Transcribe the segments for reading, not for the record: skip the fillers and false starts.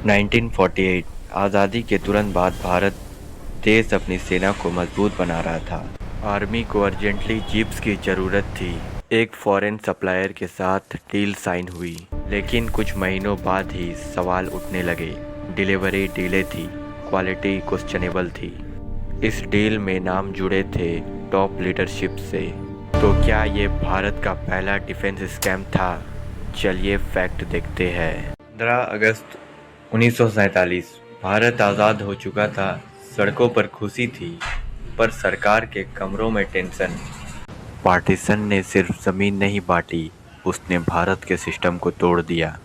1948 आज़ादी के तुरंत बाद भारत देश अपनी सेना को मजबूत बना रहा था। आर्मी को अर्जेंटली जीप्स की ज़रूरत थी। एक फॉरेन सप्लायर के साथ डील साइन हुई, लेकिन कुछ महीनों बाद ही सवाल उठने लगे। डिलीवरी डिले थी, क्वालिटी क्वेश्चनेबल थी। इस डील में नाम जुड़े थे टॉप लीडरशिप से। तो क्या ये भारत का पहला डिफेंस स्कैम था? चलिए फैक्ट देखते हैं। 15 अगस्त 1947 भारत आज़ाद हो चुका था। सड़कों पर खुशी थी, पर सरकार के कमरों में टेंशन। पार्टीशन ने सिर्फ ज़मीन नहीं बांटी, उसने भारत के सिस्टम को तोड़ दिया।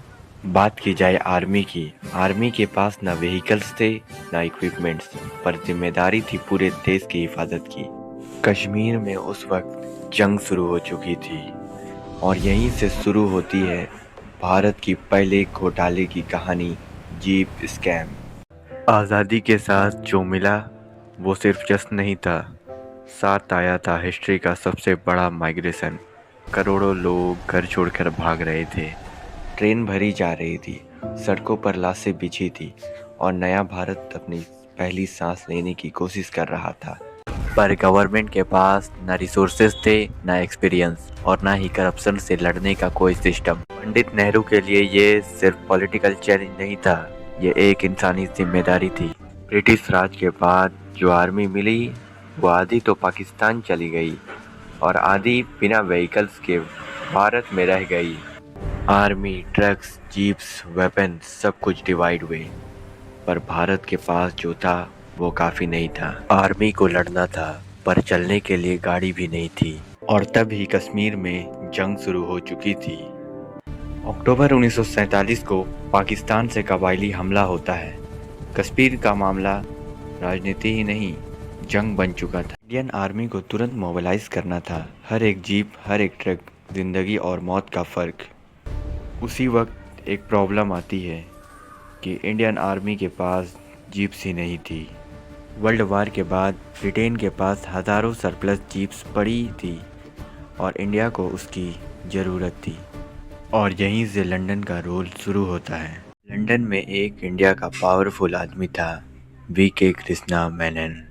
बात की जाए आर्मी के पास ना व्हीकल्स थे, ना इक्विपमेंट्स, पर जिम्मेदारी थी पूरे देश की हिफाजत की। कश्मीर में उस वक्त जंग शुरू हो चुकी थी, और यहीं से शुरू होती है भारत की पहले घोटाले की कहानी, जीप स्कैम। आज़ादी के साथ जो मिला वो सिर्फ जश्न नहीं था, साथ आया था हिस्ट्री का सबसे बड़ा माइग्रेशन। करोड़ों लोग घर छोड़कर भाग रहे थे, ट्रेन भरी जा रही थी, सड़कों पर लाशें बिछी थी, और नया भारत अपनी पहली सांस लेने की कोशिश कर रहा था। पर गवर्नमेंट के पास ना रिसोर्सेज थे, ना एक्सपीरियंस, और ना ही करप्शन से लड़ने का कोई सिस्टम। पंडित नेहरू के लिए ये सिर्फ पॉलिटिकल चैलेंज नहीं था, ये एक इंसानी जिम्मेदारी थी। ब्रिटिश राज के बाद जो आर्मी मिली वो आधी तो पाकिस्तान चली गई, और आधी बिना व्हीकल्स के भारत में रह गई। आर्मी, ट्रक्स, जीप्स, वेपन सब कुछ डिवाइड हुए, पर भारत के पास जो था वो काफ़ी नहीं था। आर्मी को लड़ना था, पर चलने के लिए गाड़ी भी नहीं थी, और तब ही कश्मीर में जंग शुरू हो चुकी थी। अक्टूबर 1947 को पाकिस्तान से कबायली हमला होता है। कश्मीर का मामला राजनीति ही नहीं, जंग बन चुका था। इंडियन आर्मी को तुरंत मोबिलाइज करना था। हर एक जीप, हर एक ट्रक, जिंदगी और मौत का फ़र्क। उसी वक्त एक प्रॉब्लम आती है कि इंडियन आर्मी के पास जीप्स ही नहीं थी। वर्ल्ड वार के बाद ब्रिटेन के पास हज़ारों सरप्लस जीप्स पड़ी थी, और इंडिया को उसकी ज़रूरत थी। और यहीं से लंदन का रोल शुरू होता है। लंदन में एक इंडिया का पावरफुल आदमी था, वीके कृष्णा मेनन,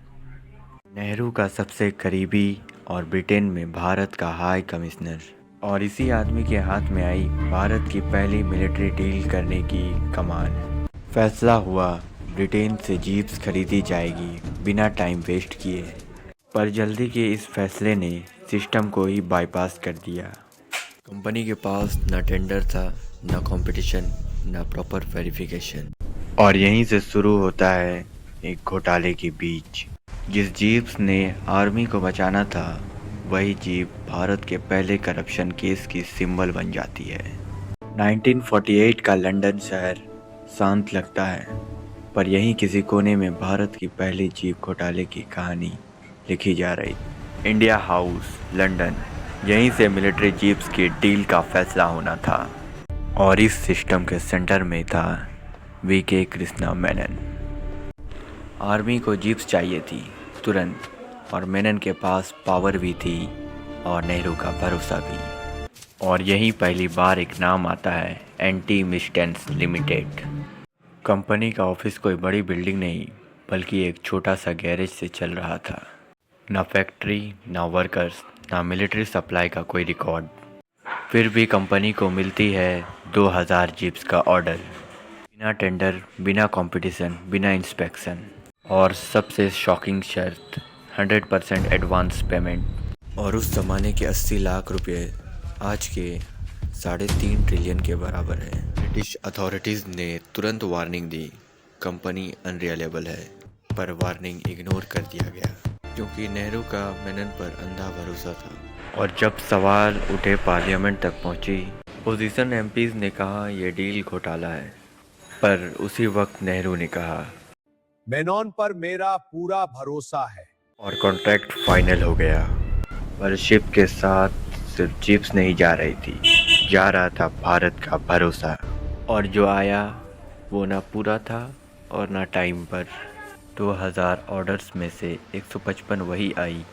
नेहरू का सबसे करीबी और ब्रिटेन में भारत का हाई कमिश्नर। और इसी आदमी के हाथ में आई भारत की पहली मिलिट्री डील करने की कमान। फैसला हुआ, ब्रिटेन से जीप्स खरीदी जाएगी बिना टाइम वेस्ट किए। पर जल्दी के इस फैसले ने सिस्टम को ही बाईपास कर दिया। कंपनी के पास ना टेंडर था, ना कंपटीशन, ना प्रॉपर वेरिफिकेशन। और यहीं से शुरू होता है एक घोटाले के बीच। जिस जीप्स ने आर्मी को बचाना था, वही जीप भारत के पहले करप्शन केस की सिंबल बन जाती है। 1948 का लंदन शहर शांत लगता है, पर यहीं किसी कोने में भारत की पहली जीप घोटाले की कहानी लिखी जा रही। इंडिया हाउस, लंदन, यहीं से मिलिट्री जीप्स की डील का फैसला होना था। और इस सिस्टम के सेंटर में था वीके कृष्णा मेनन। आर्मी को जीप्स चाहिए थी तुरंत, और मेनन के पास पावर भी थी और नेहरू का भरोसा भी। और यहीं पहली बार एक नाम आता है, एंटी मिस्टेंस लिमिटेड। कंपनी का ऑफिस कोई बड़ी बिल्डिंग नहीं, बल्कि एक छोटा सा गैरेज से चल रहा था। ना फैक्ट्री, ना वर्कर्स, ना मिलिट्री सप्लाई का कोई रिकॉर्ड। फिर भी कंपनी को मिलती है 2000 जीप्स का ऑर्डर, बिना टेंडर, बिना कंपटीशन, बिना इंस्पेक्शन। और सबसे शॉकिंग शर्त, 100% एडवांस पेमेंट। और उस ज़माने के 80 लाख रुपए आज के 3.5 ट्रिलियन के बराबर है। ब्रिटिश अथॉरिटीज़ ने तुरंत वार्निंग दी, कंपनी अनरिलायबल है। पर वार्निंग इग्नोर कर दिया गया, क्योंकि नेहरू का मेनन पर अंधा भरोसा था। और जब सवाल उठे, पार्लियामेंट तक पहुंची, पोजीशन एमपीज ने कहा ये डील घोटाला है। पर उसी वक्त नेहरू ने कहा मेनन पर मेरा पूरा भरोसा है। और कॉन्ट्रैक्ट फाइनल हो गया। पर शिप के साथ सिर्फ जीप्स नहीं जा रही थी, जा रहा था भारत का भरोसा। और जो आया वो ना पूरा था और ना टाइम पर। 2000 ऑर्डर्स में से 155 वही आई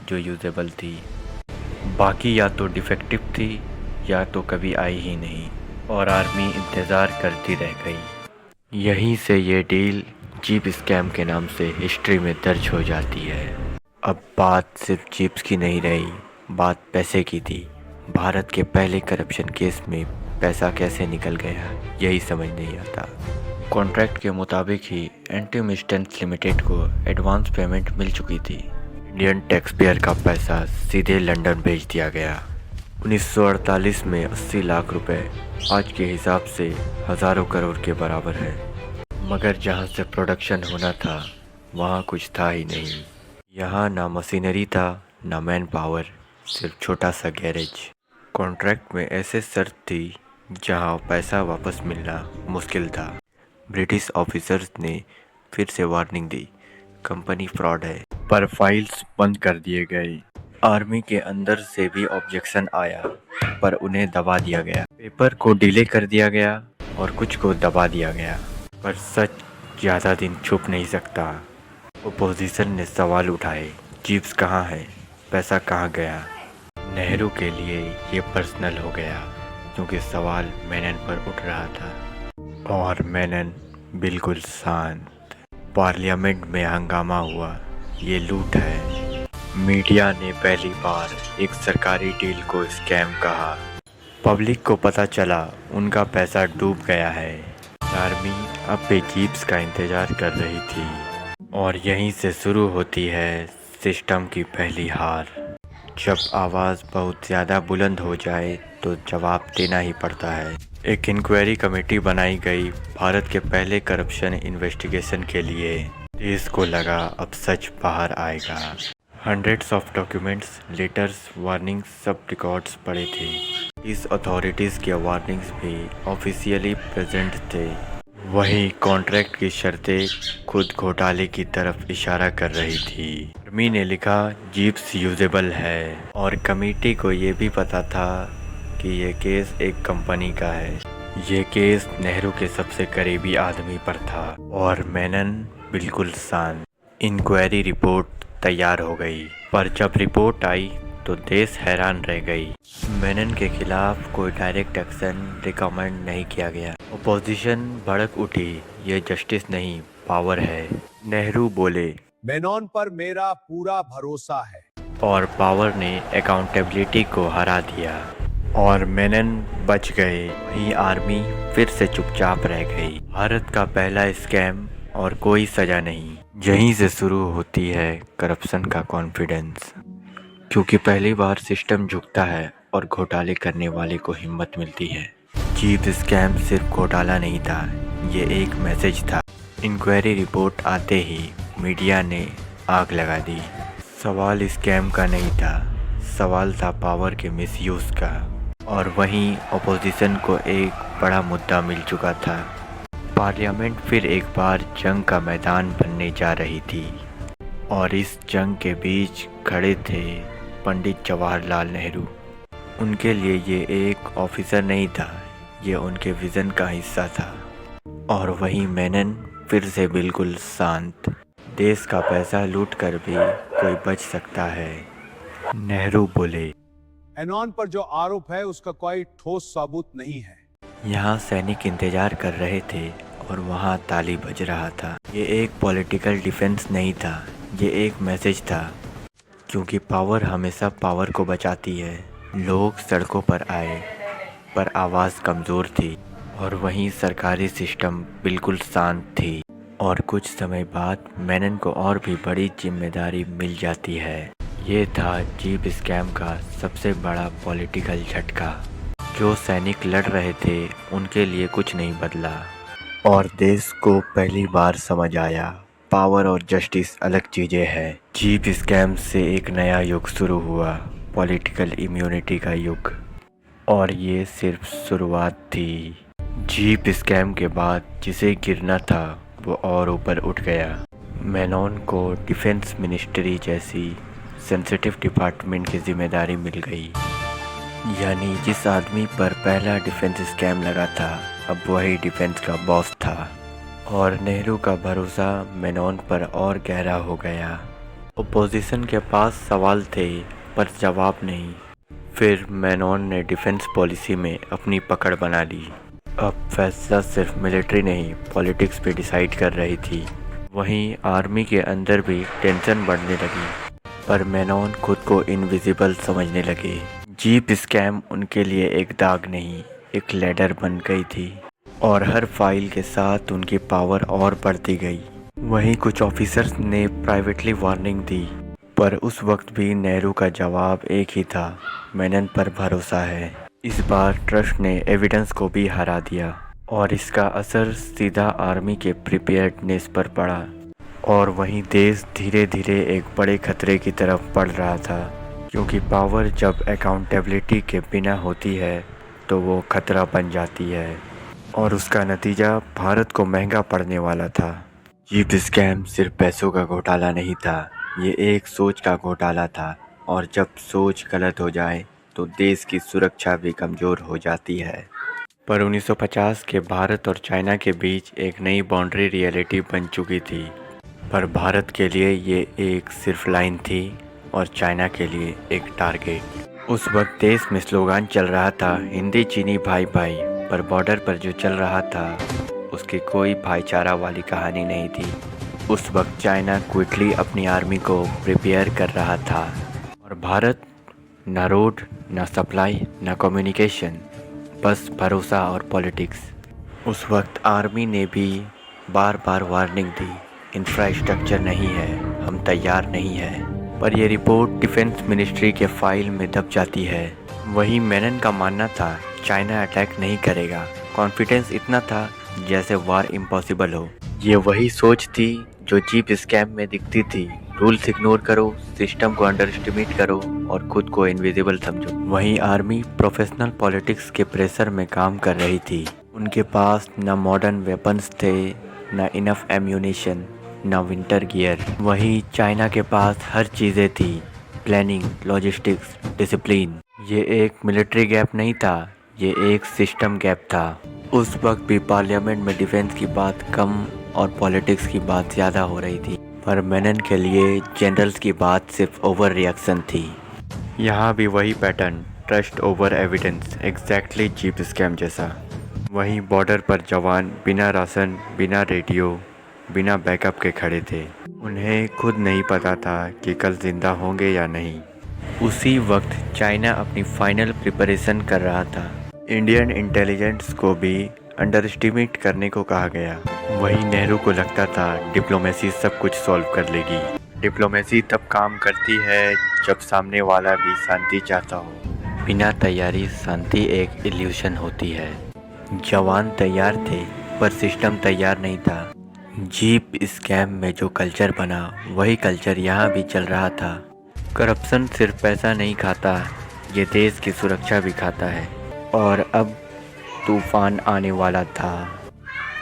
जो यूजेबल थी, बाकी या तो डिफेक्टिव थी या तो कभी आई ही नहीं। और आर्मी इंतज़ार करती रह गई। यहीं से ये डील जीप स्कैम के नाम से हिस्ट्री में दर्ज हो जाती है। अब बात सिर्फ जीप्स की नहीं रही, बात पैसे की थी। भारत के पहले करप्शन केस में पैसा कैसे निकल गया यही समझ नहीं आता। कॉन्ट्रैक्ट के मुताबिक ही एंटीमिस्टेंस लिमिटेड को एडवांस पेमेंट मिल चुकी थी। इंडियन टैक्सपेयर का पैसा सीधे लंदन भेज दिया गया। 1948 में 80 लाख रुपए आज के हिसाब से हज़ारों करोड़ के बराबर है। मगर जहाँ से प्रोडक्शन होना था वहाँ कुछ था ही नहीं। यहाँ ना मशीनरी था ना मैन पावर, सिर्फ छोटा सा गैरेज। कॉन्ट्रैक्ट में ऐसे शर्त थी जहाँ पैसा वापस मिलना मुश्किल था। ब्रिटिश ऑफिसर्स ने फिर से वार्निंग दी, कंपनी फ्रॉड है, पर फाइल्स बंद कर दिए गए। आर्मी के अंदर से भी ऑब्जेक्शन आया, पर उन्हें दबा दिया गया। पेपर को डिले कर दिया गया और कुछ को दबा दिया गया, पर सच ज़्यादा दिन छुप नहीं सकता। ओपोजिशन ने सवाल उठाए, जीप्स कहाँ है, पैसा कहाँ गया। नेहरू के लिए ये पर्सनल हो गया, क्योंकि सवाल मेनन पर उठ रहा था और मेनन बिल्कुल शांत। पार्लियामेंट में हंगामा हुआ, ये लूट है। मीडिया ने पहली बार एक सरकारी डील को स्कैम कहा। पब्लिक को पता चला उनका पैसा डूब गया है। आर्मी अब भी जीप्स का इंतज़ार कर रही थी और यहीं से शुरू होती है सिस्टम की पहली हार। जब आवाज़ बहुत ज़्यादा बुलंद हो जाए तो जवाब देना ही पड़ता है। एक इंक्वायरी कमेटी बनाई गई भारत के पहले करप्शन इन्वेस्टिगेशन के लिए। देश को लगा अब सच बाहर आएगा। Hundreds of documents, letters, warnings सब रिकॉर्ड्स पड़े थे। इस अथॉरिटीज़ के वार्निंग्स भी ऑफिशियली प्रेजेंट थे। वहीं कॉन्ट्रैक्ट की शर्तें खुद घोटाले की तरफ इशारा कर रही थी। आर्मी ने लिखा जीप्स यूजेबल है और कमेटी को ये भी पता था कि ये केस एक कंपनी का है। ये केस नेहरू के सबसे करीबी आदमी पर था और मेनन बिल्कुल शांत। इंक्वायरी रिपोर्ट तैयार हो गई, पर जब रिपोर्ट आई तो देश हैरान रह गई। मेनन के खिलाफ कोई डायरेक्ट एक्शन रिकमेंड नहीं किया गया। ओपोजिशन भड़क उठी, ये जस्टिस नहीं पावर है। नेहरू बोले, मेनन पर मेरा पूरा भरोसा है। और पावर ने अकाउंटेबिलिटी को हरा दिया और मेनन बच गए। वहीं आर्मी फिर से चुपचाप रह गई। भारत का पहला स्कैम और कोई सजा नहीं। यहीं से शुरू होती है करप्शन का कॉन्फिडेंस, क्योंकि पहली बार सिस्टम झुकता है और घोटाले करने वाले को हिम्मत मिलती है। जीप स्कैम सिर्फ घोटाला नहीं था, ये एक मैसेज था। इंक्वायरी रिपोर्ट आते ही मीडिया ने आग लगा दी। सवाल स्कैम का नहीं था, सवाल था पावर के मिसयूज़ का। और वहीं अपोजिशन को एक बड़ा मुद्दा मिल चुका था। पार्लियामेंट फिर एक बार जंग का मैदान बनने जा रही थी और इस जंग के बीच खड़े थे पंडित जवाहरलाल नेहरू। उनके लिए ये एक ऑफिसर नहीं था, ये उनके विज़न का हिस्सा था। और वहीं मेनन फिर से बिल्कुल शांत। देश का पैसा लूट कर भी कोई बच सकता है। नेहरू बोले, मेनन पर जो आरोप है उसका कोई ठोस सबूत नहीं है। यहाँ सैनिक इंतजार कर रहे थे और वहाँ ताली बज रहा था। ये एक पॉलिटिकल डिफेंस नहीं था, ये एक मैसेज था, क्योंकि पावर हमेशा पावर को बचाती है। लोग सड़कों पर आए, पर आवाज़ कमज़ोर थी और वहीं सरकारी सिस्टम बिल्कुल शांत थी। और कुछ समय बाद मेनन को और भी बड़ी जिम्मेदारी मिल जाती है। ये था जीप स्कैम का सबसे बड़ा पॉलिटिकल झटका। जो सैनिक लड़ रहे थे उनके लिए कुछ नहीं बदला और देश को पहली बार समझ आया पावर और जस्टिस अलग चीज़ें हैं। जीप स्कैम से एक नया युग शुरू हुआ, पॉलिटिकल इम्यूनिटी का युग। और ये सिर्फ शुरुआत थी। जीप स्कैम के बाद जिसे गिरना था वो और ऊपर उठ गया। मेनन को डिफेंस मिनिस्ट्री जैसी सेंसिटिव डिपार्टमेंट की जिम्मेदारी मिल गई। यानी जिस आदमी पर पहला डिफेंस स्कैम लगा था अब वही डिफेंस का बॉस था। और नेहरू का भरोसा मेनन पर और गहरा हो गया। ओपोजिशन के पास सवाल थे पर जवाब नहीं। फिर मेनन ने डिफेंस पॉलिसी में अपनी पकड़ बना ली। अब फैसला सिर्फ मिलिट्री नहीं, पॉलिटिक्स भी डिसाइड कर रही थी। वहीं आर्मी के अंदर भी टेंशन बढ़ने लगी, पर मेनन खुद को इनविजिबल समझने लगे। जीप स्कैम उनके लिए एक दाग नहीं, एक लैडर बन गई थी, और हर फाइल के साथ उनकी पावर और बढ़ती गई। वहीं कुछ ऑफिसर्स ने प्राइवेटली वार्निंग दी, पर उस वक्त भी नेहरू का जवाब एक ही था, मेनन पर भरोसा है। इस बार ट्रस्ट ने एविडेंस को भी हरा दिया, और इसका असर सीधा आर्मी के प्रिपेयर्डनेस पर पड़ा। और वहीं देश धीरे धीरे एक बड़े खतरे की तरफ बढ़ रहा था, क्योंकि पावर जब अकाउंटेबिलिटी के बिना होती है तो वो खतरा बन जाती है, और उसका नतीजा भारत को महंगा पड़ने वाला था। जीप स्कैम सिर्फ पैसों का घोटाला नहीं था, ये एक सोच का घोटाला था, और जब सोच गलत हो जाए तो देश की सुरक्षा भी कमज़ोर हो जाती है। पर 1950 के भारत और चाइना के बीच एक नई बाउंड्री रियलिटी बन चुकी थी। पर भारत के लिए ये एक सिर्फ लाइन थी, और चाइना के लिए एक टारगेट। उस वक्त देश में स्लोगान चल रहा था, हिंदी चीनी भाई भाई, पर बॉर्डर पर जो चल रहा था उसकी कोई भाईचारा वाली कहानी नहीं थी। उस वक्त चाइना क्विकली अपनी आर्मी को प्रिपेयर कर रहा था, और भारत ना रोड, ना सप्लाई, ना कम्युनिकेशन, बस भरोसा और पॉलिटिक्स। उस वक्त आर्मी ने भी बार बार वार्निंग दी, इंफ्रास्ट्रक्चर नहीं है, हम तैयार नहीं है। पर यह रिपोर्ट डिफेंस मिनिस्ट्री के फाइल में दब जाती है। वहीं मेनन का मानना था चाइना अटैक नहीं करेगा। कॉन्फिडेंस इतना था जैसे वार इम्पॉसिबल हो। ये वही सोच थी जो जीप स्कैम में दिखती थी, रूल्स इग्नोर करो, सिस्टम को अंडर एस्टिमेट करो और खुद को इनविजिबल समझो। वहीं आर्मी प्रोफेशनल पॉलिटिक्स के प्रेशर में काम कर रही थी। उनके पास न मॉडर्न वेपन्स थे, न इनफ एम्यूनेशन, न विंटर गियर। वहीं चाइना के पास हर चीज़ें थी, प्लानिंग, लॉजिस्टिक्स, डिसिप्लिन। ये एक मिलिट्री गैप नहीं था, ये एक सिस्टम गैप था। उस वक्त भी पार्लियामेंट में डिफेंस की बात कम और पॉलिटिक्स की बात ज़्यादा हो रही थी। पर मेनन के लिए जनरल्स की बात सिर्फ ओवर रिएक्शन थी। यहाँ भी वही pattern, trust over evidence, exactly jeep scam जैसा। वहीं बॉर्डर पर जवान बिना राशन, बिना रेडियो, बिना बैकअप के खड़े थे। उन्हें खुद नहीं पता था कि कल जिंदा होंगे या नहीं। उसी वक्त चाइना अपनी फाइनल प्रिपरेशन कर रहा था। इंडियन इंटेलिजेंस को भी अंडर एस्टिमेट करने को कहा गया। वहीं नेहरू को लगता था डिप्लोमेसी सब कुछ सॉल्व कर लेगी। डिप्लोमेसी तब काम करती है जब सामने वाला भी शांति चाहता हो। बिना तैयारी शांति एक इल्यूशन होती है। जवान तैयार थे पर सिस्टम तैयार नहीं था। जीप स्कैम में जो कल्चर बना वही कल्चर यहाँ भी चल रहा था। करप्शन सिर्फ पैसा नहीं खाता, ये देश की सुरक्षा भी खाता है। और अब तूफान आने वाला था।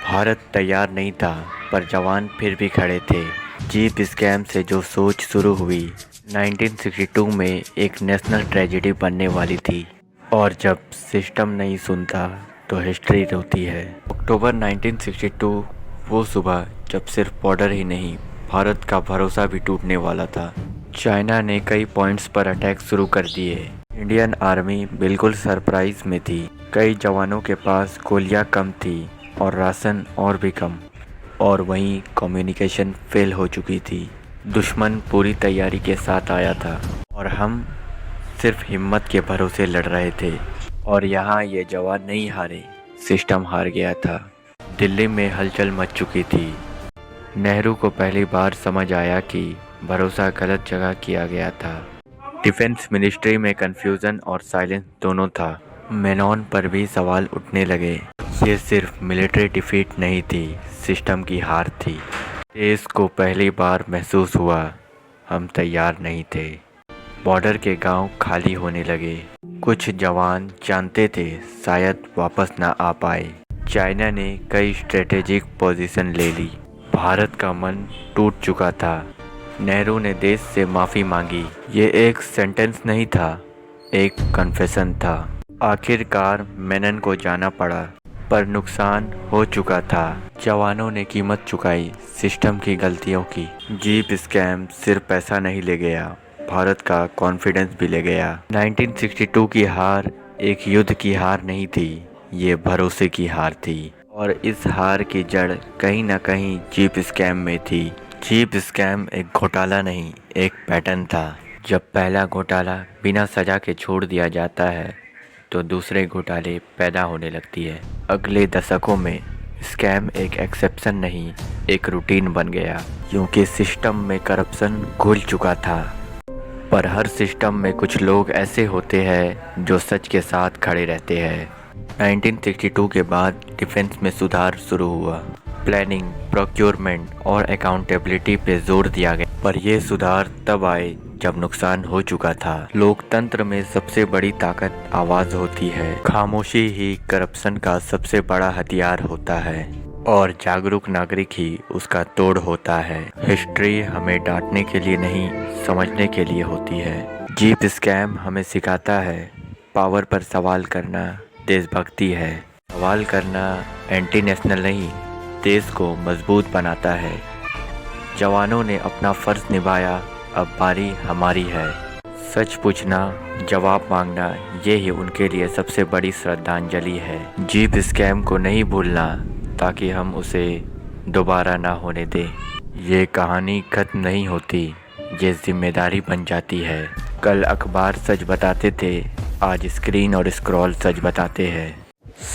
भारत तैयार नहीं था, पर जवान फिर भी खड़े थे। जीप स्कैम से जो सोच शुरू हुई 1962 में एक नेशनल ट्रेजेडी बनने वाली थी, और जब सिस्टम नहीं सुनता तो हिस्ट्री रोती है। अक्टूबर 1962 वो सुबह जब सिर्फ बॉर्डर ही नहीं, भारत का भरोसा भी टूटने वाला था। चाइना ने कई पॉइंट्स पर अटैक शुरू कर दिए। इंडियन आर्मी बिल्कुल सरप्राइज में थी। कई जवानों के पास गोलियां कम थी और राशन और भी कम, और वहीं कम्युनिकेशन फेल हो चुकी थी। दुश्मन पूरी तैयारी के साथ आया था और हम सिर्फ हिम्मत के भरोसे लड़ रहे थे। और यहाँ ये जवान नहीं हारे, सिस्टम हार गया था। दिल्ली में हलचल मच चुकी थी। नेहरू को पहली बार समझ आया कि भरोसा गलत जगह किया गया था। डिफेंस मिनिस्ट्री में कंफ्यूजन और साइलेंस दोनों था। मेनन पर भी सवाल उठने लगे। ये सिर्फ मिलिट्री डिफीट नहीं थी, सिस्टम की हार थी। देश को पहली बार महसूस हुआ हम तैयार नहीं थे। बॉर्डर के गांव खाली होने लगे। कुछ जवान जानते थे शायद वापस ना आ पाए। चाइना ने कई स्ट्रेटेजिक पोजीशन ले ली। भारत का मन टूट चुका था। नेहरू ने देश से माफ़ी मांगी। ये एक सेंटेंस नहीं था, एक कन्फेशन था। आखिरकार मेनन को जाना पड़ा, पर नुकसान हो चुका था। जवानों ने कीमत चुकाई सिस्टम की गलतियों की। जीप स्कैम सिर्फ पैसा नहीं ले गया, भारत का कॉन्फिडेंस भी ले गया। 1962 की हार एक युद्ध की हार नहीं थी, ये भरोसे की हार थी और इस हार की जड़ कहीं ना कहीं जीप स्कैम में थी। जीप स्कैम एक घोटाला नहीं, एक पैटर्न था। जब पहला घोटाला बिना सजा के छोड़ दिया जाता है तो दूसरे घोटाले पैदा होने लगती है। अगले दशकों में स्कैम एक एक्सेप्शन नहीं, एक रूटीन बन गया, क्योंकि सिस्टम में करप्शन घुल चुका था। पर हर सिस्टम में कुछ लोग ऐसे होते हैं जो सच के साथ खड़े रहते हैं। 1962 के बाद डिफेंस में सुधार शुरू हुआ। प्लानिंग, प्रोक्योरमेंट और अकाउंटेबिलिटी पे जोर दिया गया, पर ये सुधार तब आए जब नुकसान हो चुका था। लोकतंत्र में सबसे बड़ी ताकत आवाज़ होती है। खामोशी ही करप्शन का सबसे बड़ा हथियार होता है और जागरूक नागरिक ही उसका तोड़ होता है। हिस्ट्री हमें डांटने के लिए नहीं, समझने के लिए होती है। जीप स्कैम हमें सिखाता है पावर पर सवाल करना देशभक्ति है। सवाल करना एंटी नेशनल नहीं, देश को मजबूत बनाता है। जवानों ने अपना फर्ज निभाया, अब बारी हमारी है। सच पूछना, जवाब मांगना, ये ही उनके लिए सबसे बड़ी श्रद्धांजलि है। जीप स्कैम को नहीं भूलना ताकि हम उसे दोबारा ना होने दें। ये कहानी खत्म नहीं होती, ये जिम्मेदारी बन जाती है। कल अखबार सच बताते थे, आज स्क्रीन और स्क्रॉल सच बताते हैं।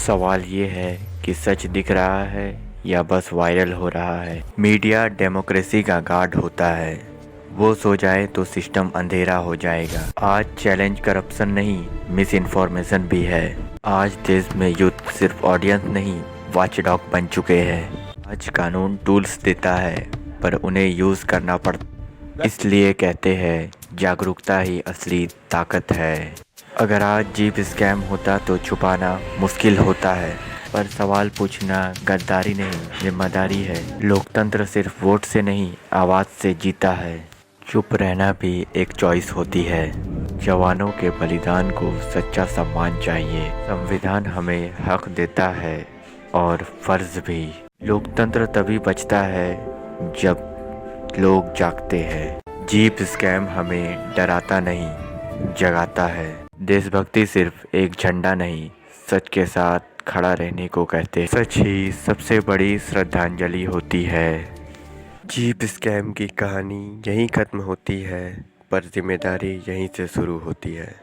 सवाल ये है कि सच दिख रहा है या बस वायरल हो रहा है। मीडिया डेमोक्रेसी का गार्ड होता है, वो सो जाए तो सिस्टम अंधेरा हो जाएगा। आज चैलेंज करप्शन नहीं, मिस इन्फॉर्मेशन भी है। आज देश में यूथ सिर्फ ऑडियंस नहीं, वॉचडॉग बन चुके हैं। आज कानून टूल्स देता है पर उन्हें यूज़ करना पड़ता। इसलिए कहते हैं जागरूकता ही असली ताकत है। अगर आज जीप स्कैम होता तो छुपाना मुश्किल होता है, पर सवाल पूछना गद्दारी नहीं, जिम्मेदारी है। लोकतंत्र सिर्फ वोट से नहीं, आवाज़ से जीता है। चुप रहना भी एक चॉइस होती है। जवानों के बलिदान को सच्चा सम्मान चाहिए। संविधान हमें हक देता है और फर्ज भी। लोकतंत्र तभी बचता है जब लोग जागते हैं। जीप स्कैम हमें डराता नहीं, जगाता है। देशभक्ति सिर्फ एक झंडा नहीं, सच के साथ खड़ा रहने को कहते। सच ही सबसे बड़ी श्रद्धांजलि होती है। जीप स्कैम की कहानी यहीं ख़त्म होती है, पर जिम्मेदारी यहीं से शुरू होती है।